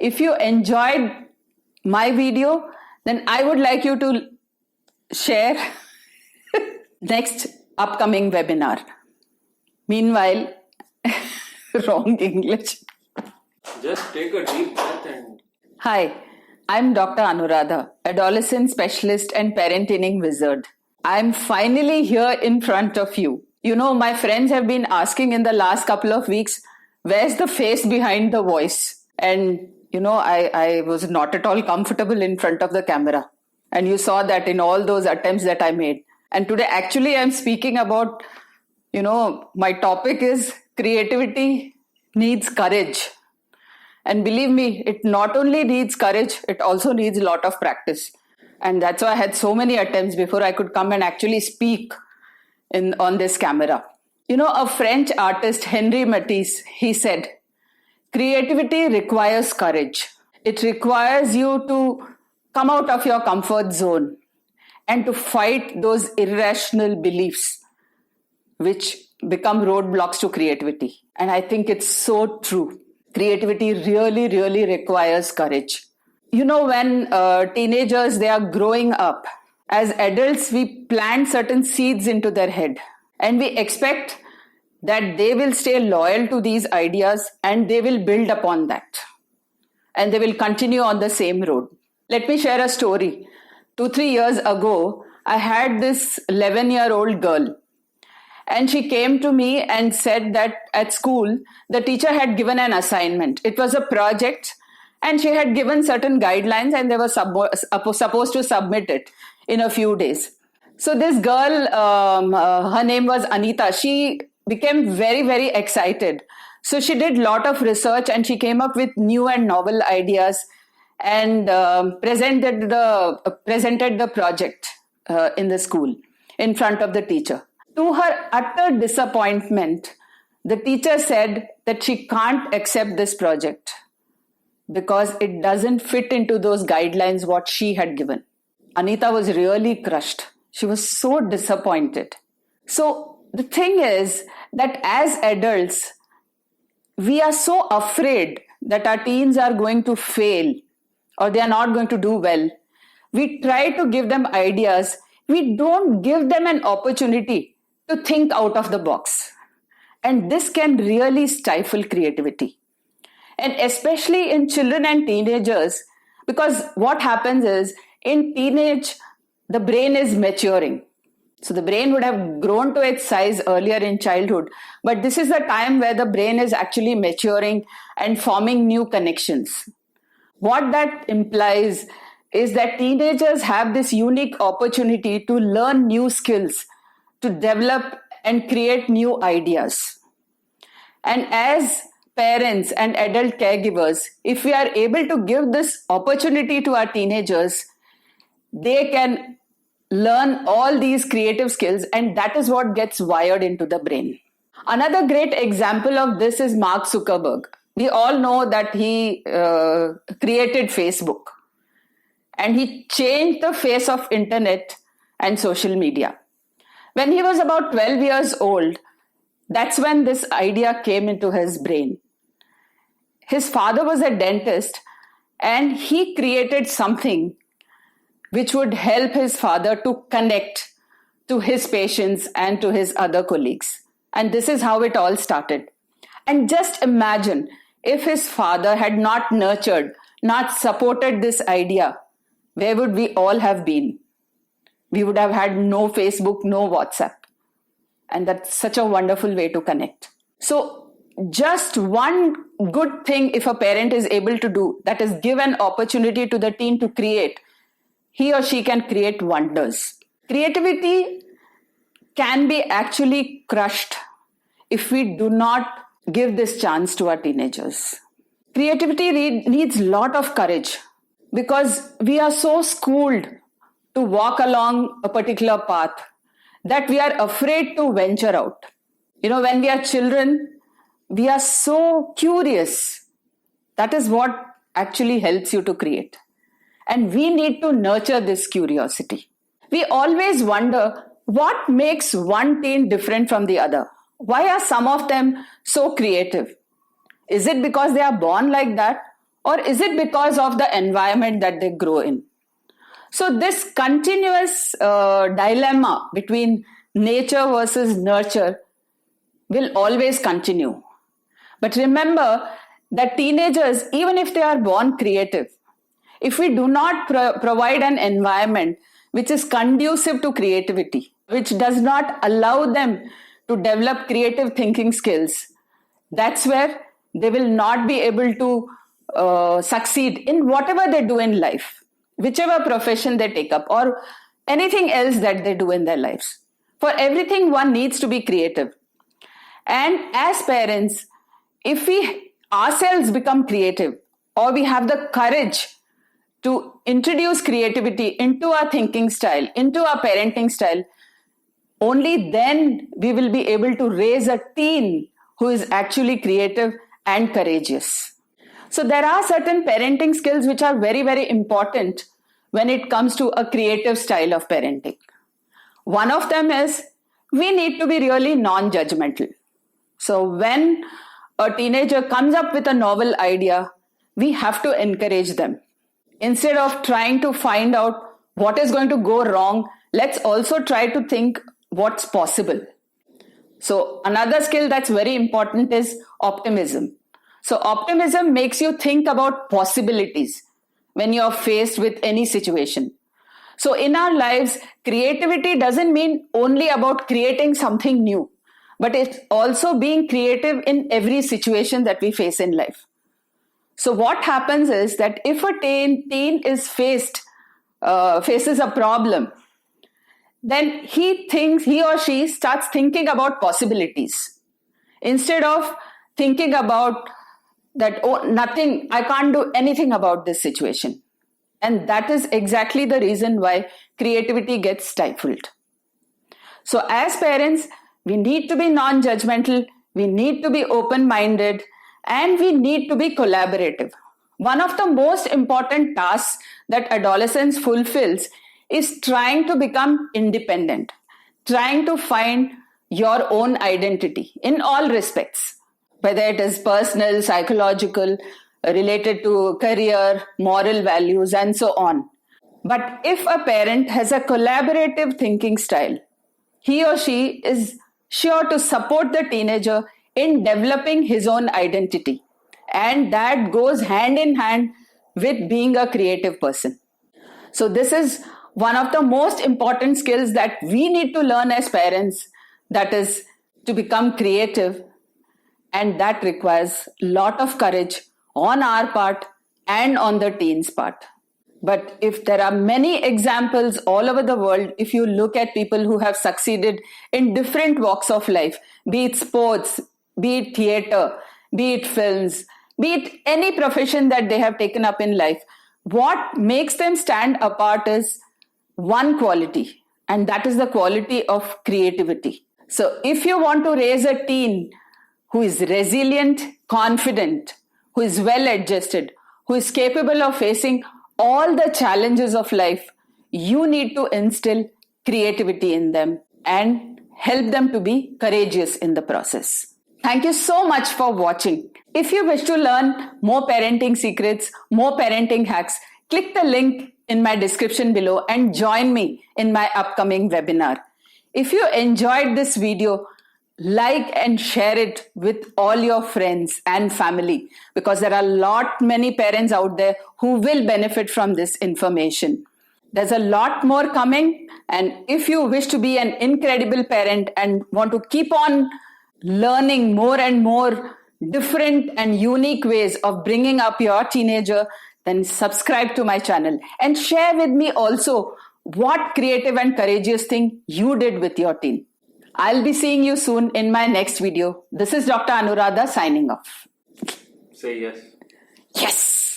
If you enjoyed my video, then I would like you to share next upcoming webinar. Meanwhile, wrong English. Just take a deep breath and... Hi, I'm Dr. Anuradha, adolescent specialist and parenting wizard. I'm finally here in front of you. You know, my friends have been asking in the last couple of weeks, where's the face behind the voice? And, you know, I was not at all comfortable in front of the camera. And you saw that in all those attempts that I made. And today, actually, I'm speaking about, you know, my topic is creativity needs courage. And believe me, it not only needs courage, it also needs a lot of practice. And that's why I had so many attempts before I could come and actually speak on this camera. You know, a French artist, Henri Matisse, he said, creativity requires courage. It requires you to come out of your comfort zone and to fight those irrational beliefs which become roadblocks to creativity. And I think it's so true. Creativity really, really requires courage. You know, when teenagers, they are growing up, as adults, we plant certain seeds into their head and we expect that they will stay loyal to these ideas and they will build upon that. And they will continue on the same road. Let me share a story. 2-3 years ago, I had this 11-year-old girl. And she came to me and said that at school, the teacher had given an assignment. It was a project and she had given certain guidelines and they were supposed to submit it in a few days. So this girl, her name was Anita. She became very, very excited. So she did a lot of research and she came up with new and novel ideas and presented the project in the school in front of the teacher. To her utter disappointment, the teacher said that she can't accept this project because it doesn't fit into those guidelines what she had given. Anita was really crushed. She was so disappointed. So the thing is that as adults, we are so afraid that our teens are going to fail or they are not going to do well. We try to give them ideas. We don't give them an opportunity to think out of the box. And this can really stifle creativity. And especially in children and teenagers, because what happens is in teenage, the brain is maturing. So the brain would have grown to its size earlier in childhood, but this is the time where the brain is actually maturing and forming new connections. What that implies is that teenagers have this unique opportunity to learn new skills, to develop and create new ideas. And as parents and adult caregivers, if we are able to give this opportunity to our teenagers, they can learn all these creative skills, and that is what gets wired into the brain. Another great example of this is Mark Zuckerberg. We all know that he created Facebook and he changed the face of internet and social media. When he was about 12 years old, that's when this idea came into his brain. His father was a dentist and he created something which would help his father to connect to his patients and to his other colleagues. And this is how it all started. And just imagine if his father had not nurtured, not supported this idea, where would we all have been? We would have had no Facebook, no WhatsApp. And that's such a wonderful way to connect. So just one good thing if a parent is able to do, that is give an opportunity to the teen to create, he or she can create wonders. Creativity can be actually crushed if we do not give this chance to our teenagers. Creativity needs a lot of courage because we are so schooled to walk along a particular path that we are afraid to venture out. You know, when we are children, we are so curious. That is what actually helps you to create. And we need to nurture this curiosity. We always wonder what makes one teen different from the other. Why are some of them so creative? Is it because they are born like that? Or is it because of the environment that they grow in? So this continuous dilemma between nature versus nurture will always continue. But remember that teenagers, even if they are born creative, if we do not provide an environment which is conducive to creativity, which does not allow them to develop creative thinking skills, that's where they will not be able to succeed in whatever they do in life, whichever profession they take up or anything else that they do in their lives. For everything, one needs to be creative. And as parents, if we ourselves become creative or we have the courage to introduce creativity into our thinking style, into our parenting style, only then we will be able to raise a teen who is actually creative and courageous. So there are certain parenting skills which are very, very important when it comes to a creative style of parenting. One of them is we need to be really non-judgmental. So when a teenager comes up with a novel idea, we have to encourage them. Instead of trying to find out what is going to go wrong, let's also try to think what's possible. So another skill that's very important is optimism. So optimism makes you think about possibilities when you're faced with any situation. So in our lives, creativity doesn't mean only about creating something new, but it's also being creative in every situation that we face in life. So what happens is that if a teen is faces a problem, then he or she starts thinking about possibilities instead of thinking about that, oh, nothing, I can't do anything about this situation. And that is exactly the reason why creativity gets stifled. So as parents, we need to be non-judgmental, we need to be open-minded, and we need to be collaborative. One of the most important tasks that adolescence fulfills is trying to become independent, trying to find your own identity in all respects, whether it is personal, psychological, related to career, moral values, and so on. But if a parent has a collaborative thinking style, he or she is sure to support the teenager in developing his own identity. And that goes hand in hand with being a creative person. So this is one of the most important skills that we need to learn as parents, that is to become creative. And that requires a lot of courage on our part and on the teen's part. But if there are many examples all over the world, if you look at people who have succeeded in different walks of life, be it sports, be it theater, be it films, be it any profession that they have taken up in life, what makes them stand apart is one quality, and that is the quality of creativity. So if you want to raise a teen who is resilient, confident, who is well adjusted, who is capable of facing all the challenges of life, you need to instill creativity in them and help them to be courageous in the process. Thank you so much for watching. If you wish to learn more parenting secrets, more parenting hacks, click the link in my description below and join me in my upcoming webinar. If you enjoyed this video, like and share it with all your friends and family, because there are many parents out there who will benefit from this information. There's a lot more coming, and if you wish to be an incredible parent and want to keep on learning more and more different and unique ways of bringing up your teenager, then subscribe to my channel and share with me also what creative and courageous thing you did with your teen. I'll be seeing you soon in my next video. This is Dr. Anuradha signing off. Say yes. Yes.